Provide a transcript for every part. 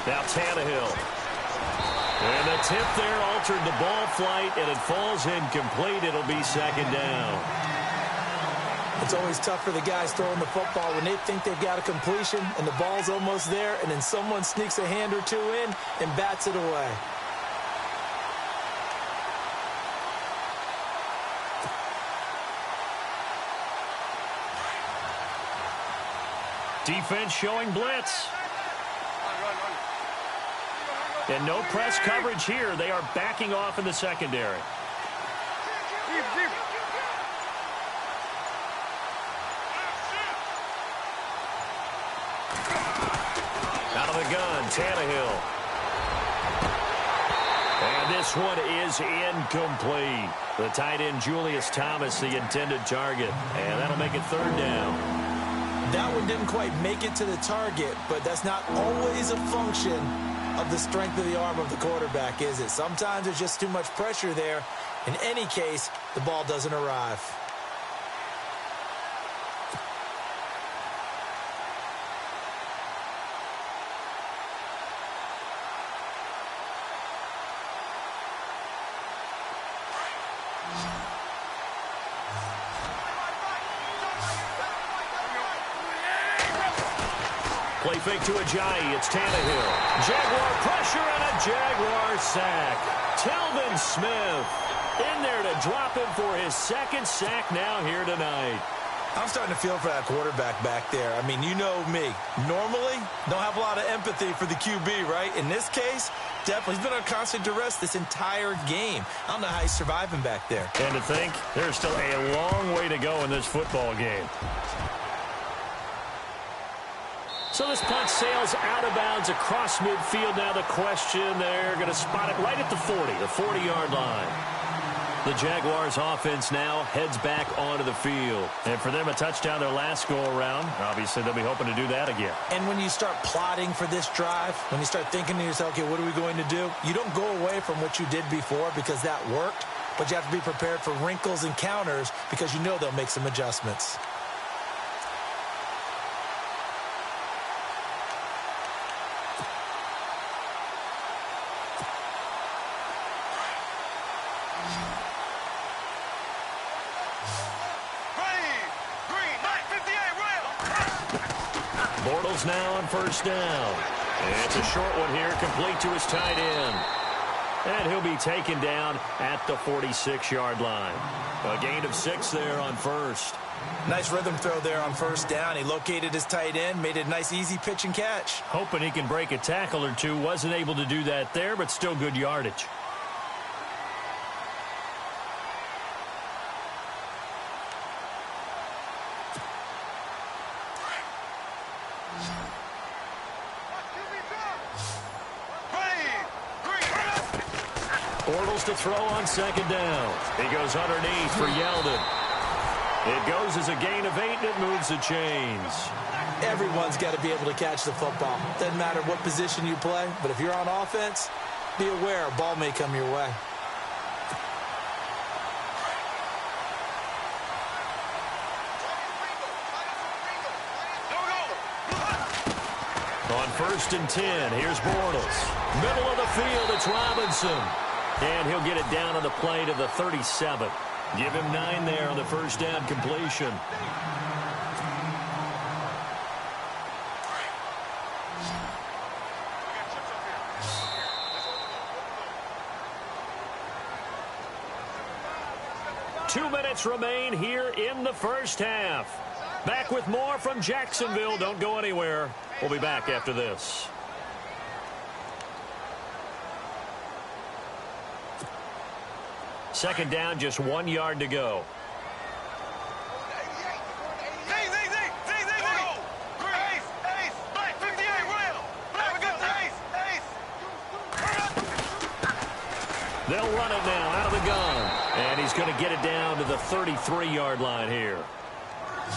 Now Tannehill. And the tip there altered the ball flight, and it falls incomplete. It'll be second down. It's always tough for the guys throwing the football when they think they've got a completion and the ball's almost there, and then someone sneaks a hand or two in and bats it away. Defense showing blitz. And no press coverage here. They are backing off in the secondary. Out of the gun, Tannehill. And this one is incomplete. The tight end, Julius Thomas, the intended target. And that'll make it third down. That one didn't quite make it to the target, but that's not always a function of the strength of the arm of the quarterback, is it? Sometimes there's just too much pressure there. In any case, the ball doesn't arrive. Play fake to Ajayi. It's Tannehill. Jaguar pressure and a Jaguar sack. Telvin Smith in there to drop him for his second sack now here tonight. I'm starting to feel for that quarterback back there. I mean, you know me. Normally, don't have a lot of empathy for the QB, right? In this case, definitely. He's been on constant duress this entire game. I don't know how he's surviving back there. And to think, there's still a long way to go in this football game. So this punt sails out of bounds across midfield. Now the question, they're going to spot it right at the 40, the 40-yard line. The Jaguars offense now heads back onto the field. And for them, a touchdown their last go-around. Obviously, they'll be hoping to do that again. And when you start plotting for this drive, when you start thinking to yourself, okay, what are we going to do? You don't go away from what you did before because that worked, but you have to be prepared for wrinkles and counters because you know they'll make some adjustments. Bortles now on first down. And it's a short one here, complete to his tight end. And he'll be taken down at the 46-yard line. A gain of 6 there on first. Nice rhythm throw there on first down. He located his tight end, made it a nice, easy pitch and catch. Hoping he can break a tackle or two. Wasn't able to do that there, but still good yardage. Bortles to throw on second down. He goes underneath for Yeldon. It goes as a gain of 8, and it moves the chains. Everyone's got to be able to catch the football. Doesn't matter what position you play, but if you're on offense, be aware a ball may come your way. On first and 10, here's Bortles. Middle of the field, it's Robinson. And he'll get it down on the play to the 37. Give him 9 there on the first down completion. Two minutes remain here in the first half. Back with more from Jacksonville. Don't go anywhere. We'll be back after this. Second down, just 1 yard to go. They'll run it now out of the gun. And he's going to get it down to the 33-yard line here.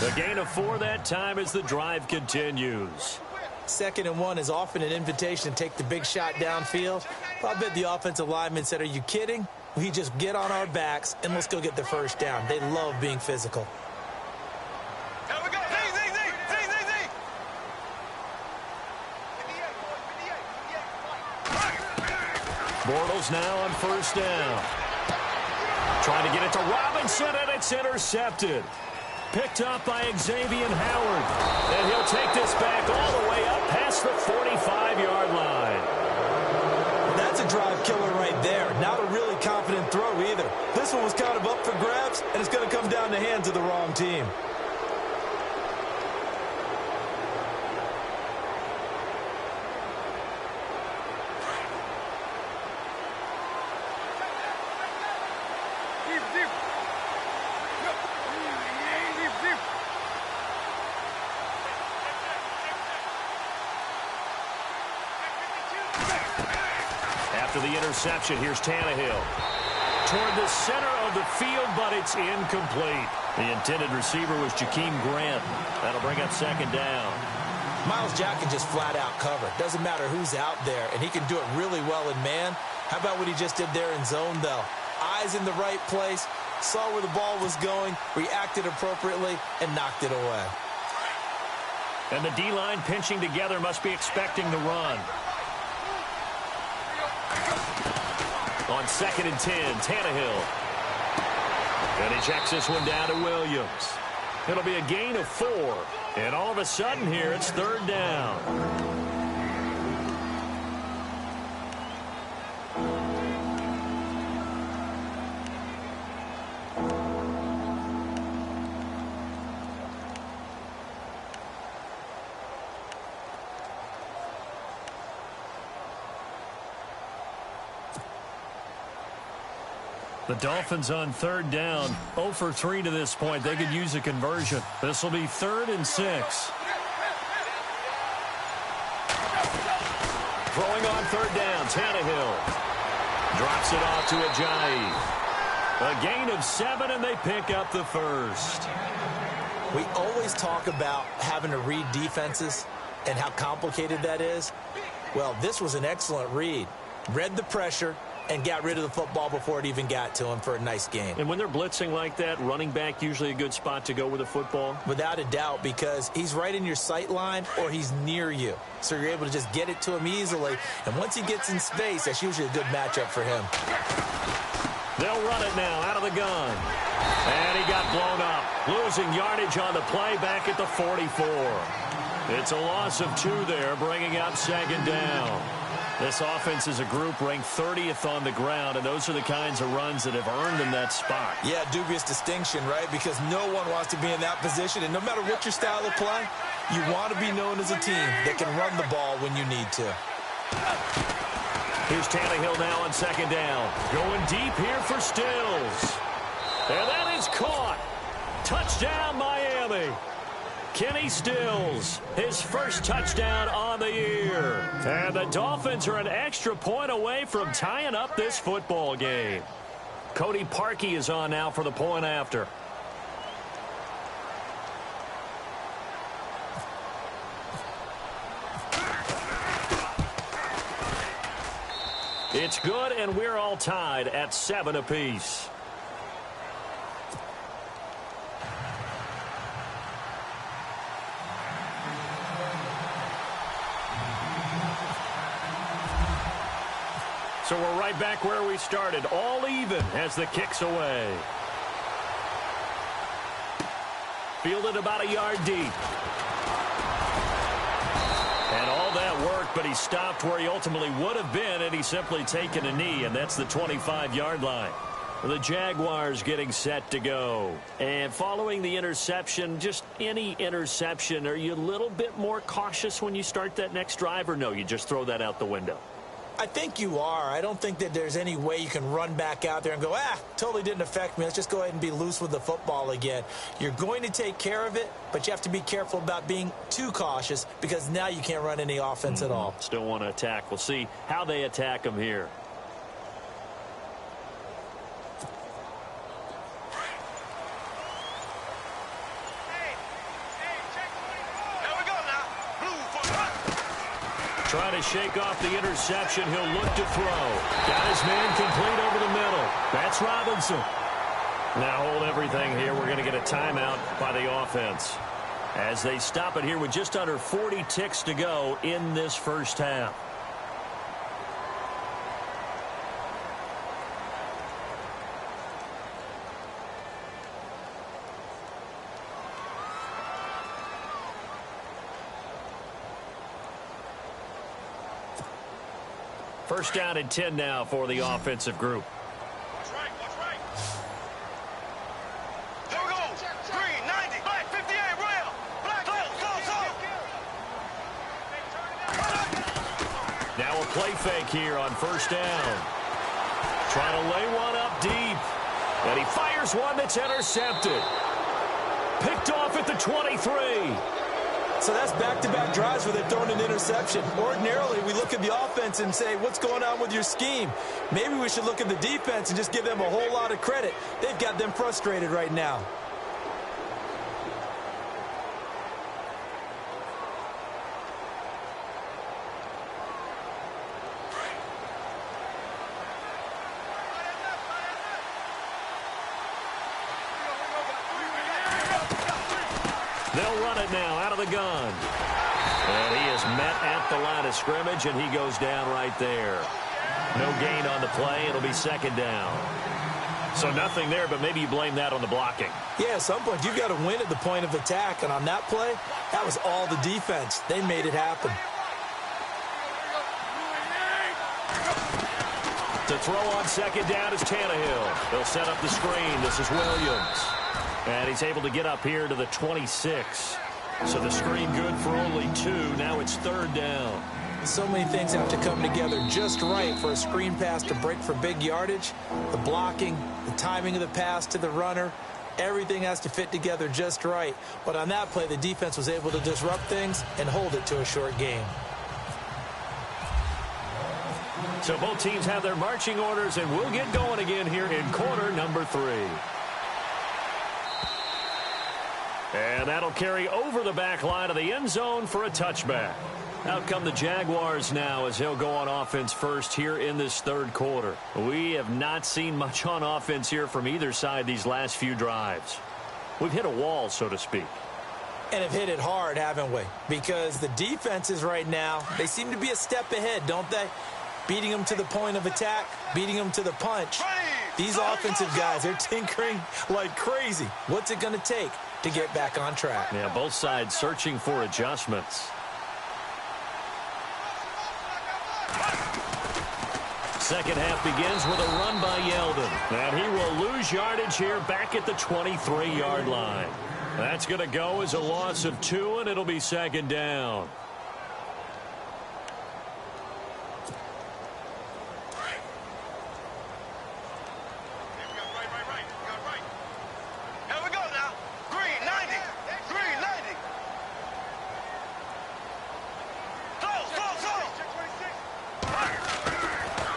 The gain of 4 that time as the drive continues. 2nd and 1 is often an invitation to take the big shot downfield. I bet the offensive lineman said, are you kidding? We just get on our backs and let's go get the first down. They love being physical. Bortles now on first down. Trying to get it to Robinson, and it's intercepted. Picked up by Xavier Howard. And he'll take this back all the way up past the 45-yard line. Well, that's a drive killer right there. Not a really confident throw either. This one was kind of up for grabs, and it's going to come down the hands of the wrong team. After the interception, here's Tannehill. Toward the center of the field, but it's incomplete. The intended receiver was Jakeem Grant. That'll bring up second down. Myles Jack can just flat out cover. Doesn't matter who's out there, and he can do it really well in man. How about what he just did there in zone, though? Eyes in the right place, saw where the ball was going, reacted appropriately, and knocked it away. And the D-line pinching together must be expecting the run. On 2nd and 10, Tannehill. And he checks this one down to Williams. It'll be a gain of 4. And all of a sudden here, it's 3rd down. The Dolphins on 3rd down, 0 for 3 to this point. They could use a conversion. This will be 3rd and 6. Throwing on 3rd down, Tannehill. Drops it off to Ajayi. A gain of 7, and they pick up the first. We always talk about having to read defenses and how complicated that is. Well, this was an excellent read. Read the pressure and got rid of the football before it even got to him for a nice game. And when they're blitzing like that, running back usually a good spot to go with the football? Without a doubt, because he's right in your sight line or he's near you. So you're able to just get it to him easily. And once he gets in space, that's usually a good matchup for him. They'll run it now out of the gun. And he got blown up. Losing yardage on the play back at the 44. It's a loss of 2 there, bringing up 2nd down. This offense is a group ranked 30th on the ground, and those are the kinds of runs that have earned them that spot. Yeah, dubious distinction, right? Because no one wants to be in that position, and no matter what your style of play, you want to be known as a team that can run the ball when you need to. Here's Tannehill now on 2nd down. Going deep here for Stills. And that is caught. Touchdown, Miami. Kenny Stills, his first touchdown on the year. And the Dolphins are an extra point away from tying up this football game. Cody Parkey is on now for the point after. It's good, and we're all tied at 7 apiece. So we're right back where we started, all even as the kick's away. Fielded about a yard deep. And all that work, but he stopped where he ultimately would have been, and he's simply taken a knee, and that's the 25-yard line. The Jaguars getting set to go. And following the interception, just any interception, are you a little bit more cautious when you start that next drive, or no, you just throw that out the window? I think you are. I don't think that there's any way you can run back out there and go, totally didn't affect me. Let's just go ahead and be loose with the football again. You're going to take care of it, but you have to be careful about being too cautious because now you can't run any offense at all. Still want to attack. We'll see how they attack them here. Trying to shake off the interception. He'll look to throw. Got his man complete over the middle. That's Robinson. Now hold everything here. We're going to get a timeout by the offense as they stop it here with just under 40 ticks to go in this first half. First down and 10 now for the offensive group. Watch right, watch right. Here we go. Green, 90. Black, 58, rail. Black, go. Now a play fake here on first down. Trying to lay one up deep. And he fires one that's intercepted. Picked off at the 23. So that's back-to-back drives where they've thrown an interception. Ordinarily, we look at the offense and say, what's going on with your scheme? Maybe we should look at the defense and just give them a whole lot of credit. They've got them frustrated right now. They'll run it now out of the gun. And he is met at the line of scrimmage, and he goes down right there. No gain on the play. It'll be second down. So nothing there, but maybe you blame that on the blocking. Yeah, at some point, you've got to win at the point of attack. And on that play, that was all the defense. They made it happen. To throw on second down is Tannehill. They'll set up the screen. This is Williams. And he's able to get up here to the 26. So the screen good for only 2. Now it's third down. So many things have to come together just right for a screen pass to break for big yardage. The blocking, the timing of the pass to the runner, everything has to fit together just right. But on that play, the defense was able to disrupt things and hold it to a short game. So both teams have their marching orders, and we'll get going again here in quarter number 3. And that'll carry over the back line of the end zone for a touchback. Out come the Jaguars now as he'll go on offense first here in this third quarter. We have not seen much on offense here from either side these last few drives. We've hit a wall, so to speak. And have hit it hard, haven't we? Because the defenses right now, they seem to be a step ahead, don't they? Beating them to the point of attack, beating them to the punch. These offensive guys, they're tinkering like crazy. What's it going to take to get back on track? Yeah, both sides searching for adjustments. Second half begins with a run by Yeldon. And he will lose yardage here back at the 23-yard line. That's going to go as a loss of 2, and it'll be second down.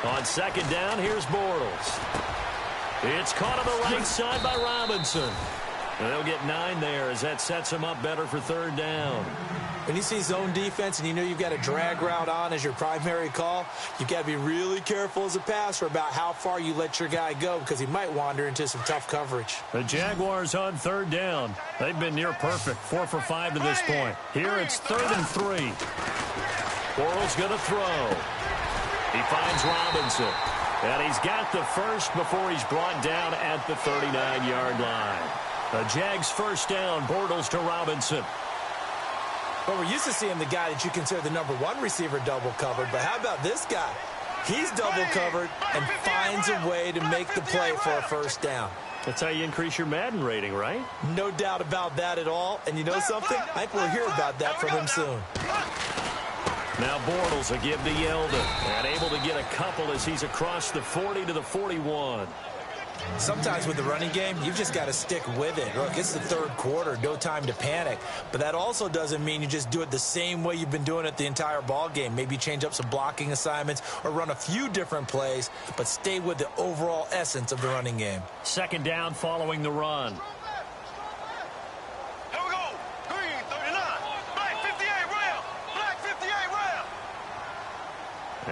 On second down, here's Bortles. It's caught on the right side by Robinson. And they'll get 9 there as that sets him up better for third down. When you see zone defense and you know you've got a drag route on as your primary call, you've got to be really careful as a passer about how far you let your guy go because he might wander into some tough coverage. The Jaguars on third down. They've been near perfect, 4 for 5 to this point. Here it's 3rd and 3. Bortles going to throw. He finds Robinson. And he's got the first before he's brought down at the 39-yard line. The Jags first down, Bortles to Robinson. Well, we're used to seeing the guy that you consider the #1 receiver double covered, but how about this guy? He's double covered and finds a way to make the play for a first down. That's how you increase your Madden rating, right? No doubt about that at all. And you know something? I think we'll hear about that from him soon. Now Bortles will give to Yeldon. And able to get a couple as he's across the 40 to the 41. Sometimes with the running game, you've just got to stick with it. Look, it's the third quarter, no time to panic. But that also doesn't mean you just do it the same way you've been doing it the entire ball game. Maybe change up some blocking assignments or run a few different plays, but stay with the overall essence of the running game. Second down following the run. Here we go. Green, 39. Black, 58, rail. Black, 58, rail.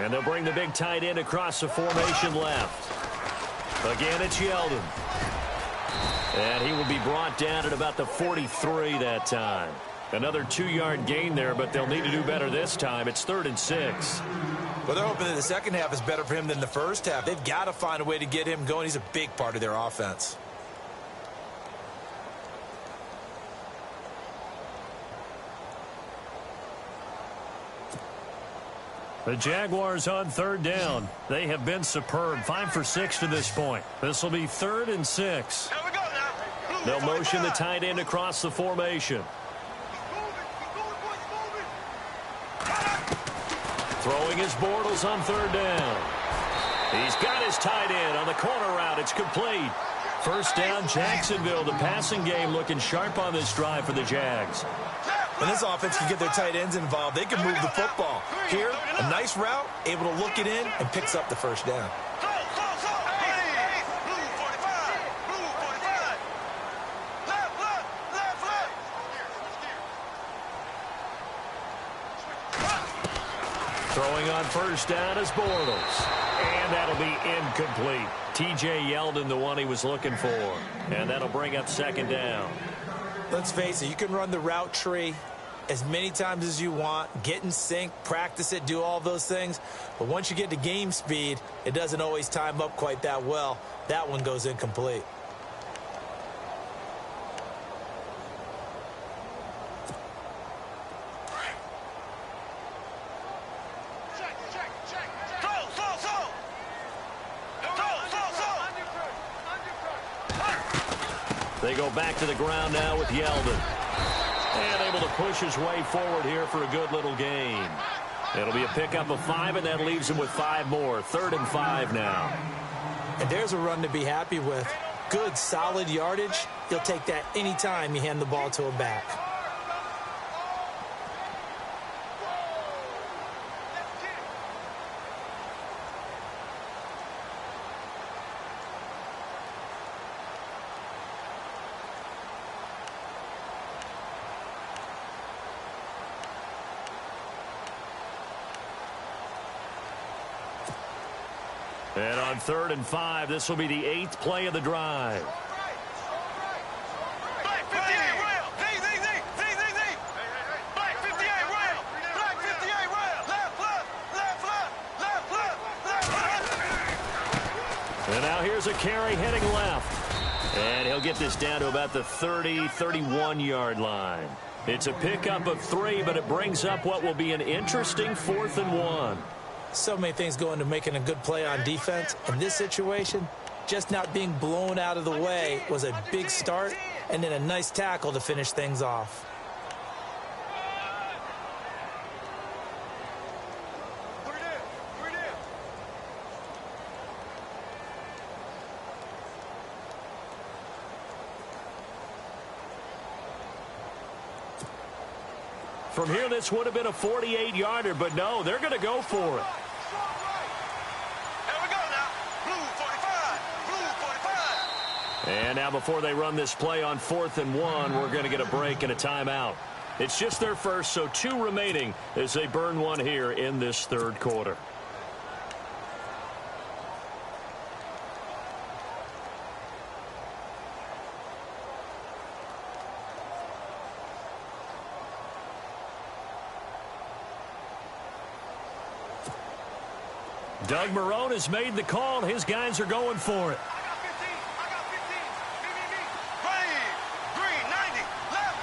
And they'll bring the big tight end across the formation left. Again, it's Yeldon. And he will be brought down at about the 43 that time. Another 2-yard gain there, but they'll need to do better this time. It's 3rd and 6. Well, they're hoping that the second half is better for him than the first half. They've got to find a way to get him going. He's a big part of their offense. The Jaguars on third down. They have been superb. 5 for 6 to this point. This will be 3rd and 6. Here we go now. They'll motion the tight end across the formation. Throwing his Bortles on third down. He's got his tight end on the corner route. It's complete. First down, Jacksonville. The passing game looking sharp on this drive for the Jags. When this offense can get their tight ends involved, they can move the football. Here, a nice route, able to look it in, and picks up the first down. Throwing on first down is Bortles. And that'll be incomplete. T.J. Yeldon, the one he was looking for. And that'll bring up second down. Let's face it, you can run the route tree as many times as you want, get in sync, practice it, do all those things. But once you get to game speed, it doesn't always time up quite that well. That one goes incomplete. They go back to the ground now with Yeldon. And able to push his way forward here for a good little gain. It'll be a pickup of 5, and that leaves him with 5 more. 3rd and 5 now. And there's a run to be happy with. Good, solid yardage. You'll take that anytime you hand the ball to a back. And on 3rd and 5, this will be the 8th play of the drive. Black 58 rail. Black 58 rail. Black 58 rail. Left. And now here's a carry heading left. And he'll get this down to about the 30, 31-yard line. It's a pickup of 3, but it brings up what will be an interesting 4th and 1. So many things go into making a good play on defense. In this situation, just not being blown out of the way was a big start, and then a nice tackle to finish things off. From here, this would have been a 48-yarder, but no, they're going to go for it. Here we go now. Blue 45. Blue 45. And now before they run this play on 4th and 1, we're going to get a break and a timeout. It's just their first, so 2 remaining as they burn one here in this 3rd quarter. Doug Marrone has made the call. His guys are going for it. I got 15. Me. Green 90. Left.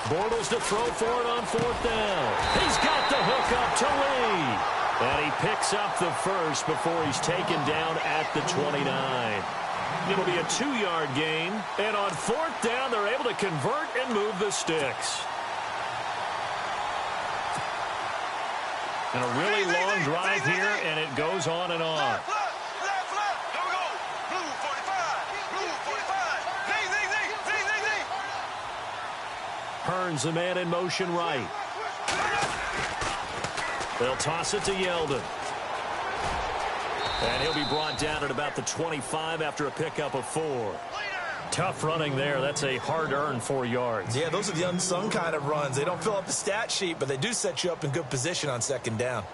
Bortles to throw for it on 4th down. He's got the hook up to Lee. And he picks up the first before he's taken down at the 29. It'll be a 2-yard gain. And on 4th down, they're able to convert and move the sticks. And a really long drive here, and it goes on and on. Left. Here we go. Blue 45. Hearns, the man in motion right. They'll toss it to Yeldon. And he'll be brought down at about the 25 after a pickup of 4. Tough running there. That's a hard-earned 4 yards. Yeah, those are the unsung kind of runs. They don't fill up the stat sheet, but they do set you up in good position on 2nd down.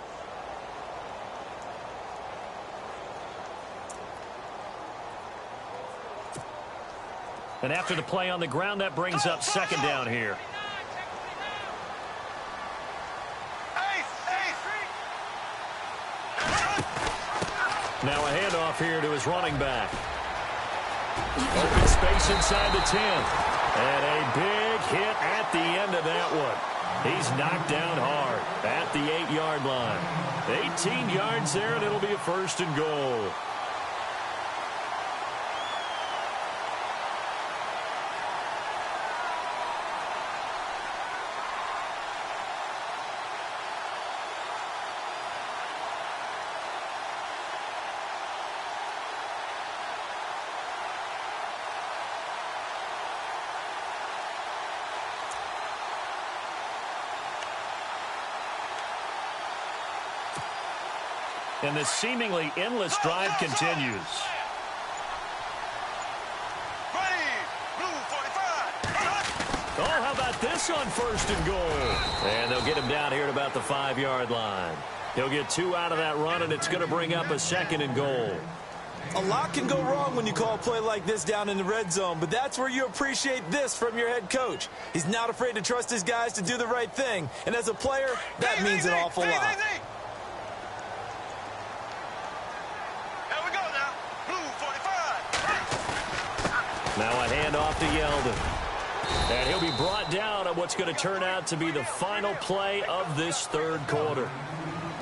And after the play on the ground, that brings up 2nd down here. Now a handoff here to his running back. Open space inside the 10. And a big hit at the end of that one. He's knocked down hard at the 8-yard line. 18 yards there, and it'll be a 1st and goal. And this seemingly endless drive continues. Oh, how about this on 1st and goal? And they'll get him down here at about the 5-yard line. He'll get 2 out of that run, and it's going to bring up a 2nd and goal. A lot can go wrong when you call a play like this down in the red zone, but that's where you appreciate this from your head coach. He's not afraid to trust his guys to do the right thing, and as a player, that means an awful lot. Now a handoff to Yeldon. And he'll be brought down on what's going to turn out to be the final play of this 3rd quarter.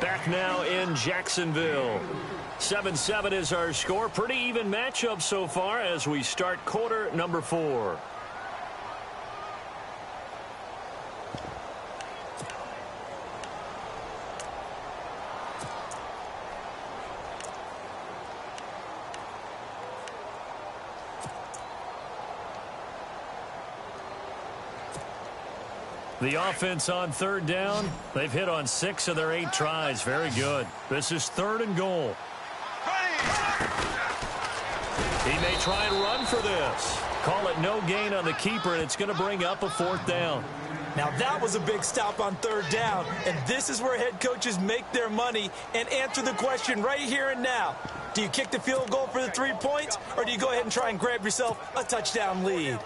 Back now in Jacksonville. 7-7 is our score. Pretty even matchup so far as we start quarter number 4. The offense on 3rd down. They've hit on 6 of their 8 tries. Very good. This is 3rd and goal. He may try and run for this. Call it no gain on the keeper, and it's going to bring up a 4th down. Now that was a big stop on 3rd down, and this is where head coaches make their money and answer the question right here and now. Do you kick the field goal for the 3 points, or do you go ahead and try and grab yourself a touchdown lead?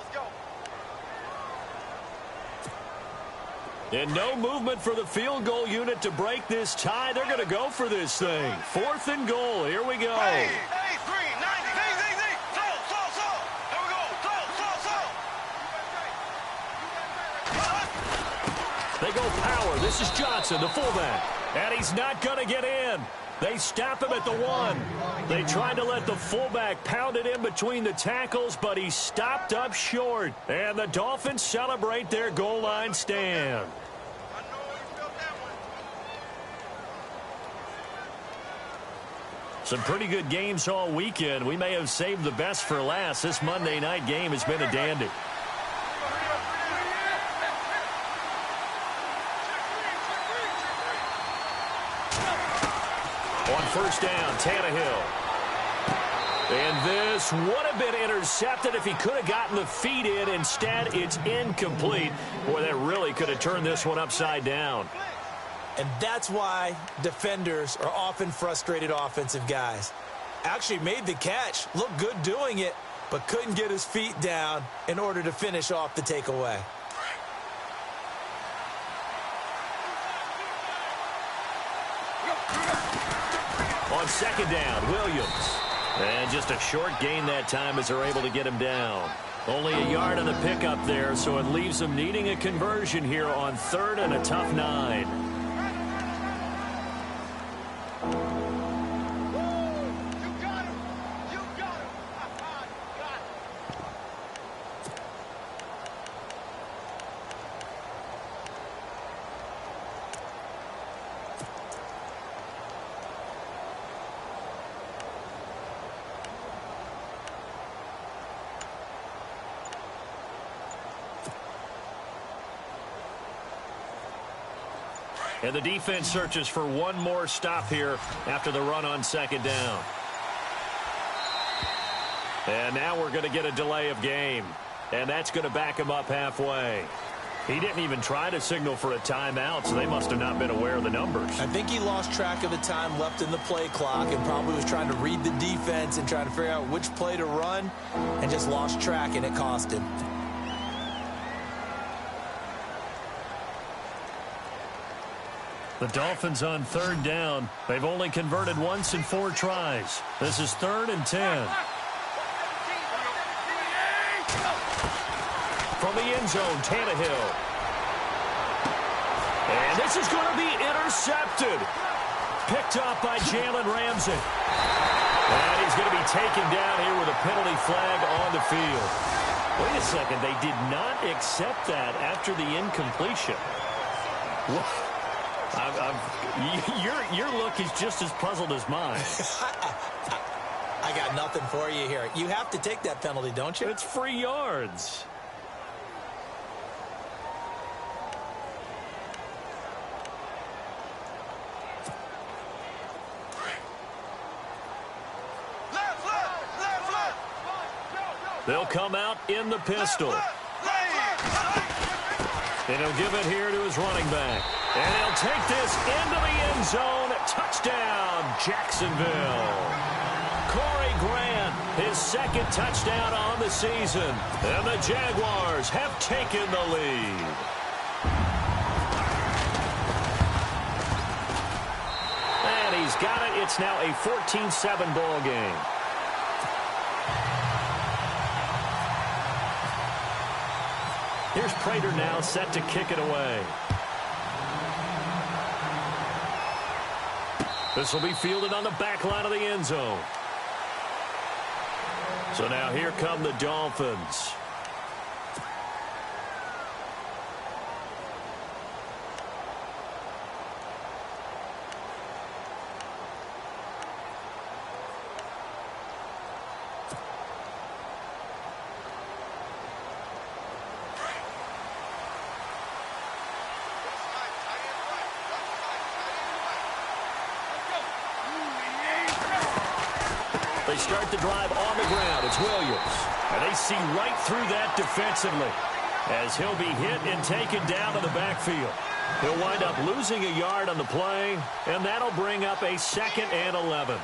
And no movement for the field goal unit to break this tie. They're going to go for this thing. 4th and goal. Here we go. Hey, 3, 90, slow. Here we go, slow. They go power. This is Johnson, the fullback. And he's not going to get in. They stop him at the 1. They tried to let the fullback pound it in between the tackles, but he stopped up short. And the Dolphins celebrate their goal line stand. Some pretty good games all weekend. We may have saved the best for last. This Monday night game has been a dandy. On 1st down, Tannehill. And this would have been intercepted if he could have gotten the feet in. Instead, it's incomplete. Boy, that really could have turned this one upside down. And that's why defenders are often frustrated offensive guys. Actually made the catch, looked good doing it, but couldn't get his feet down in order to finish off the takeaway. On 2nd down, Williams. And just a short gain that time as they're able to get him down. Only a yard on the pickup there, so it leaves them needing a conversion here on 3rd and a tough 9. And the defense searches for one more stop here after the run on 2nd down. And now we're going to get a delay of game. And that's going to back him up halfway. He didn't even try to signal for a timeout, so they must have not been aware of the numbers. I think he lost track of the time left in the play clock and probably was trying to read the defense and trying to figure out which play to run and just lost track, and it cost him. The Dolphins on 3rd down. They've only converted once in 4 tries. This is 3rd and 10. from the end zone, Tannehill. And this is going to be intercepted. Picked off by Jalen Ramsey. And he's going to be taken down here with a penalty flag on the field. Wait a second. They did not accept that after the incompletion. Your look is just as puzzled as mine. I got nothing for you here. You have to take that penalty, don't you? It's free yards. They'll come out in the pistol. And he'll give it here to his running back. And he'll take this into the end zone. Touchdown, Jacksonville. Corey Grant, his second touchdown on the season. And the Jaguars have taken the lead. And he's got it. It's now a 14-7 ball game. Here's Prater now set to kick it away. This will be fielded on the back line of the end zone. So now here come the Dolphins. They start the drive on the ground. It's Williams. And they see right through that defensively as he'll be hit and taken down to the backfield. He'll wind up losing a yard on the play, and that'll bring up a 2nd and 11.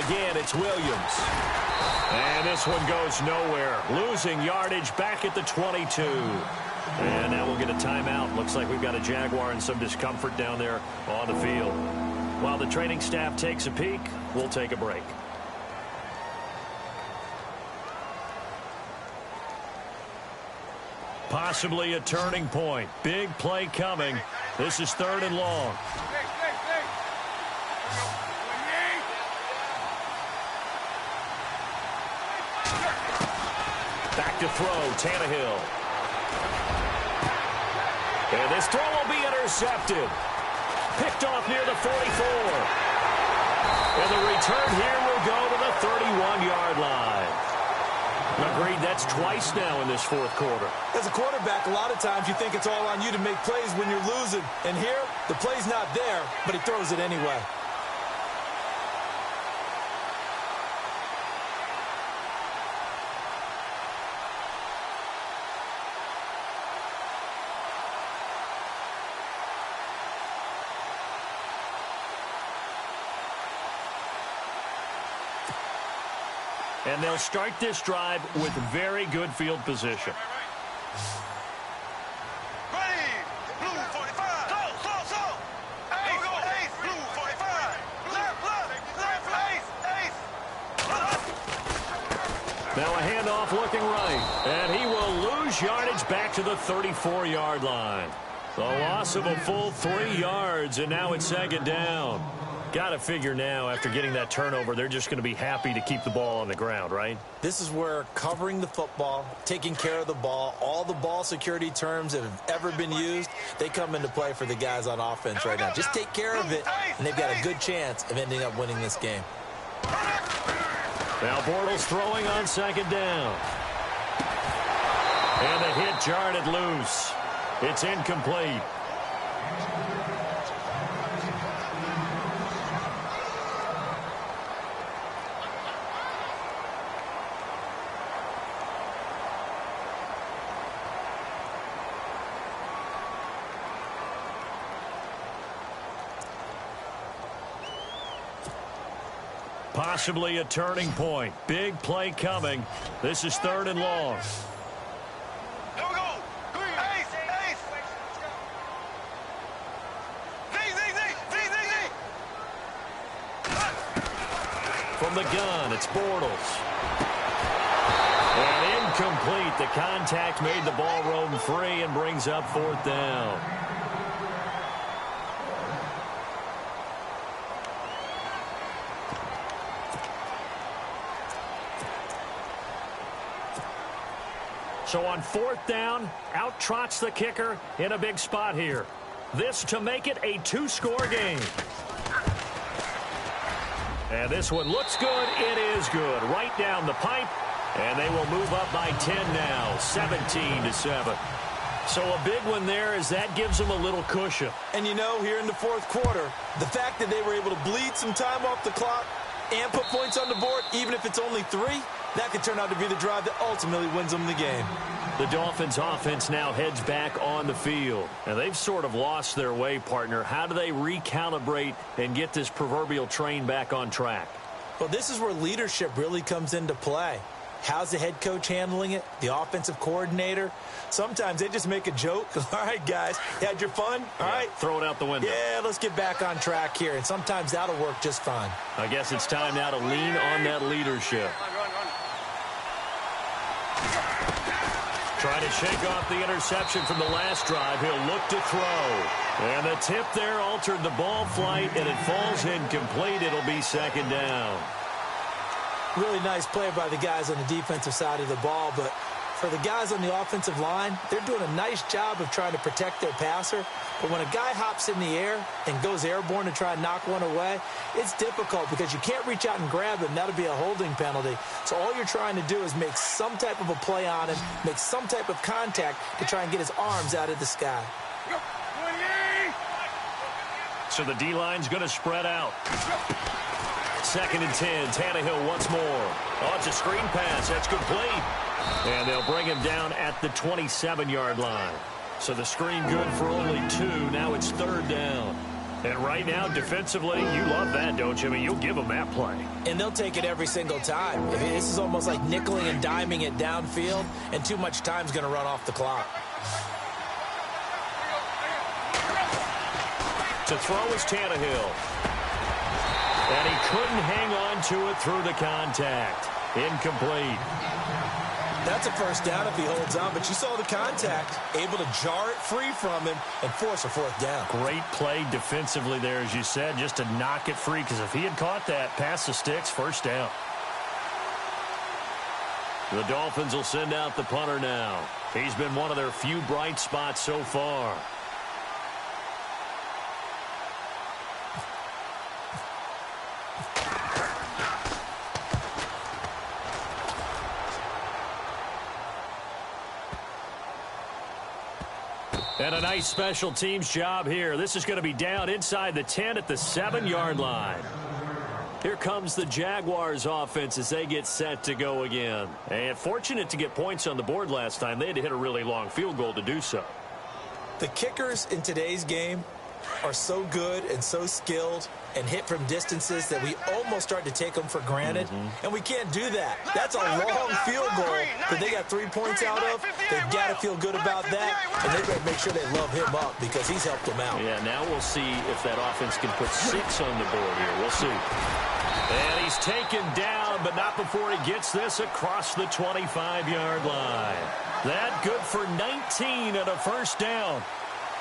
Again, it's Williams. And this one goes nowhere. Losing yardage back at the 22. And now we'll get a timeout. Looks like we've got a Jaguar and some discomfort down there on the field. While the training staff takes a peek, we'll take a break. Possibly a turning point. Big play coming. This is 3rd and long. Back to throw, Tannehill. And this throw will be intercepted. Picked off near the 44. And the return here will go to the 31-yard line. Agreed, that's twice now in this 4th quarter. As a quarterback, a lot of times you think it's all on you to make plays when you're losing. And here, the play's not there, but he throws it anyway. And they'll start this drive with very good field position. Ready, blue 45. Go. Ace, go. Ace, blue 45. Left, ace. Now a handoff looking right. And he will lose yardage back to the 34-yard line. The loss of a full 3 yards, and now it's 2nd down. Got to figure now, after getting that turnover, they're just going to be happy to keep the ball on the ground, right? This is where covering the football, taking care of the ball, all the ball security terms that have ever been used, they come into play for the guys on offense right now. Just take care of it, and they've got a good chance of ending up winning this game. Now Bortles throwing on 2nd down. And the hit jarred it loose. It's incomplete. Possibly a turning point. Big play coming. This is 3rd and long. Here we go. Green. Ace. Z. From the gun, it's Bortles. And incomplete. The contact made the ball roam free and brings up 4th down. So on 4th down, out trots the kicker in a big spot here. This to make it a 2-score game. And this one looks good. It is good. Right down the pipe. And they will move up by 10 now, 17-7. So a big one there as that gives them a little cushion. And you know, here in the 4th quarter, the fact that they were able to bleed some time off the clock and put points on the board, even if it's only 3, that could turn out to be the drive that ultimately wins them the game. The Dolphins offense now heads back on the field. And they've sort of lost their way, partner. How do they recalibrate and get this proverbial train back on track? Well, this is where leadership really comes into play. How's the head coach handling it? The offensive coordinator? Sometimes they just make a joke. All right, guys, you had your fun? All right. Throw it out the window. Yeah, let's get back on track here. And sometimes that'll work just fine. I guess it's time now to lean on that leadership. Trying to shake off the interception from the last drive. He'll look to throw. And the tip there altered the ball flight, and it falls incomplete. It'll be 2nd down. Really nice play by the guys on the defensive side of the ball, but for the guys on the offensive line, they're doing a nice job of trying to protect their passer. But when a guy hops in the air and goes airborne to try and knock one away, it's difficult because you can't reach out and grab him. That'll be a holding penalty. So all you're trying to do is make some type of a play on him, make some type of contact to try and get his arms out of the sky. So the D-line's going to spread out. 2nd and 10. Tannehill once more. Oh, it's a screen pass. That's complete. And they'll bring him down at the 27-yard line. So the screen good for only 2. Now it's 3rd down. And right now, defensively, you love that, don't you? I mean, you'll give them that play. And they'll take it every single time. This is almost like nickeling and diming it downfield, and too much time's going to run off the clock. To throw is Tannehill. And he couldn't hang on to it through the contact. Incomplete. That's a 1st down if he holds on, but you saw the contact, able to jar it free from him and force a 4th down. Great play defensively there, as you said, just to knock it free, because if he had caught that, past the sticks, 1st down. The Dolphins will send out the punter now. He's been one of their few bright spots so far. And a nice special teams job here. This is going to be down inside the 10 at the 7-yard line. Here comes the Jaguars offense as they get set to go again. And fortunate to get points on the board last time. They had to hit a really long field goal to do so. The kickers in today's game are so good and so skilled and hit from distances that we almost start to take them for granted. And we can't do that. That's a long field goal that they got 3 points out of. They've got to feel good about that, and they've got to make sure they love him up because he's helped them out. Yeah, now we'll see if that offense can put 6 on the board here. We'll see. And he's taken down, but not before he gets this across the 25-yard line. That good for 19 and a 1st down.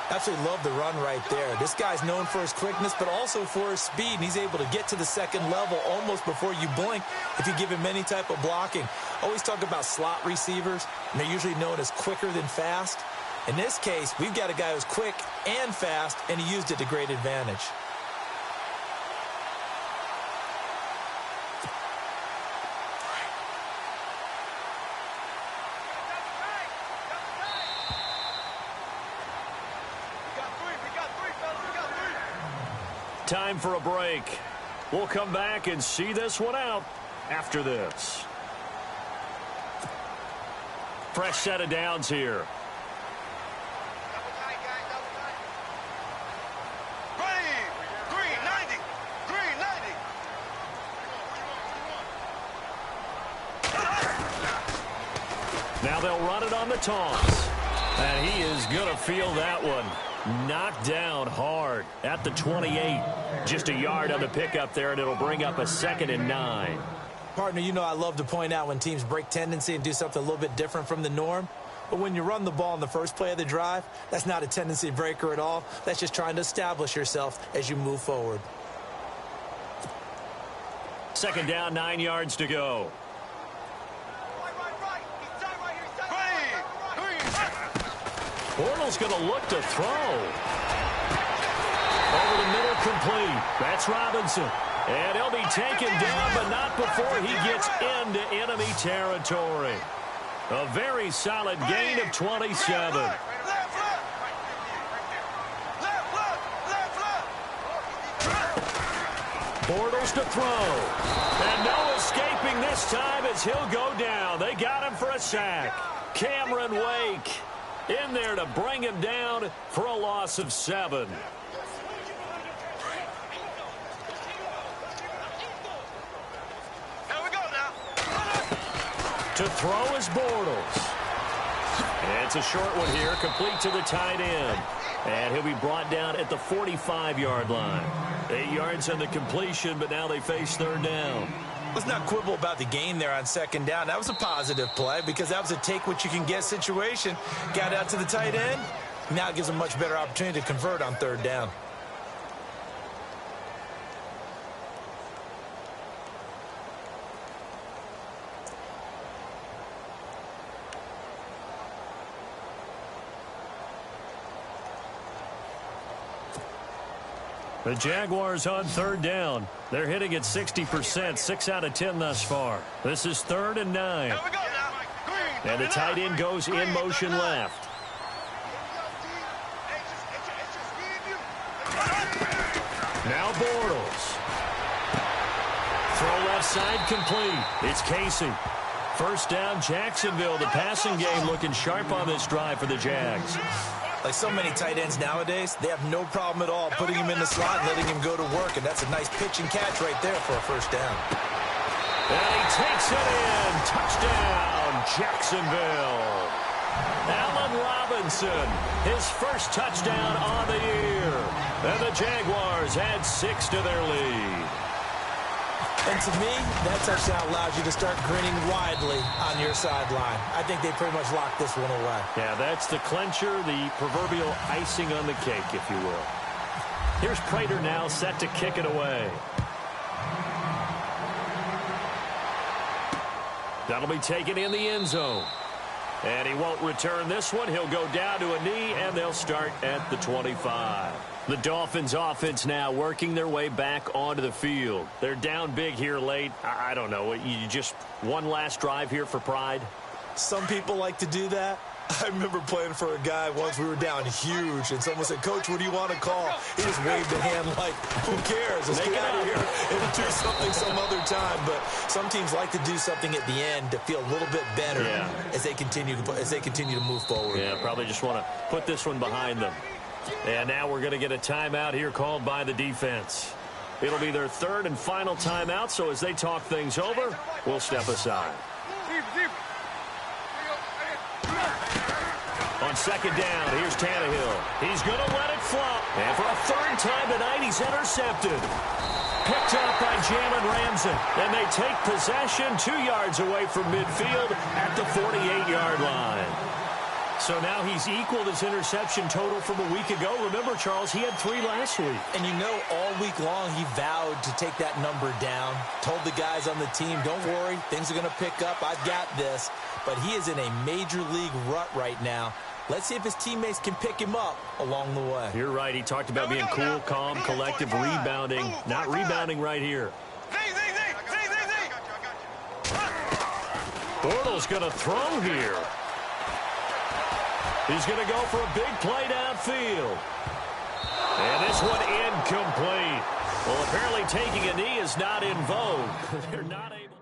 Absolutely love the run right there. This guy's known for his quickness, but also for his speed, and he's able to get to the 2nd level almost before you blink if you give him any type of blocking. Always talk about slot receivers, and they're usually known as quicker than fast. In this case, we've got a guy who's quick and fast, and he used it to great advantage. Time for a break. We'll come back and see this one out after this. Fresh set of downs here. Green 90. Green 90. they'll run it on the toss. And he is going to feel that one. Knocked down hard at the 28. Just a yard on the pickup there, and it'll bring up a 2nd and 9. Partner, you know I love to point out when teams break tendency and do something a little bit different from the norm. But when you run the ball in the first play of the drive, that's not a tendency breaker at all. That's just trying to establish yourself as you move forward. 2nd down, 9 yards to go. Bortles going to look to throw. Over the middle, complete. That's Robinson. And he'll be taken down, but not before he gets into enemy territory. A very solid gain of 27. Bortles to throw. And no escaping this time as he'll go down. They got him for a sack. Cameron Wake in there to bring him down for a loss of 7. To throw is Bortles. And it's a short one here, complete to the tight end. And he'll be brought down at the 45-yard line. 8 yards on the completion, but now they face 3rd down. Let's not quibble about the gain there on 2nd down. That was a positive play because that was a take-what-you-can-get situation. Got out to the tight end. Now it gives them a much better opportunity to convert on 3rd down. The Jaguars on 3rd down. They're hitting at 60%, 6 out of 10 thus far. This is 3rd and 9. And the tight end goes in motion left. Now Bortles. Throw left side complete. It's Casey. 1st down, Jacksonville. The passing game looking sharp on this drive for the Jags. Like so many tight ends nowadays, they have no problem at all putting him in the slot and letting him go to work. And that's a nice pitch and catch right there for a 1st down. And he takes it in. Touchdown, Jacksonville. Allen Robinson, his 1st touchdown on the year. And the Jaguars add 6 to their lead. And to me, that touchdown allows you to start grinning widely on your sideline. I think they pretty much locked this one away. Yeah, that's the clincher, the proverbial icing on the cake, if you will. Here's Prater now set to kick it away. That'll be taken in the end zone. And he won't return this one. He'll go down to a knee, and they'll start at the 25. The Dolphins offense now working their way back onto the field. They're down big here late. I don't know. You just one last drive here for pride? Some people like to do that. I remember playing for a guy once. We were down huge, and someone said, "Coach, what do you want to call?" He just waved a hand like, who cares? Let's get out of here and do something some other time. But some teams like to do something at the end to feel a little bit better as they continue to move forward. Yeah, probably just want to put this one behind them. And now we're going to get a timeout here called by the defense. It'll be their 3rd and final timeout, so as they talk things over, we'll step aside. On 2nd down, here's Tannehill. He's going to let it flop. And for a 3rd time tonight, he's intercepted. Picked up by Jalen Ramsey. And they take possession 2 yards away from midfield at the 48-yard line. So now he's equaled his interception total from a week ago. Remember, Charles, he had 3 last week. And you know, all week long he vowed to take that number down. Told the guys on the team, don't worry, things are going to pick up. I've got this. But he is in a major league rut right now. Let's see if his teammates can pick him up along the way. You're right. He talked about being cool, calm, collective, rebounding. Not rebounding right here. Bortles going to throw here. He's going to go for a big play downfield. And this one incomplete. Well, apparently taking a knee is not in vogue. They're not able.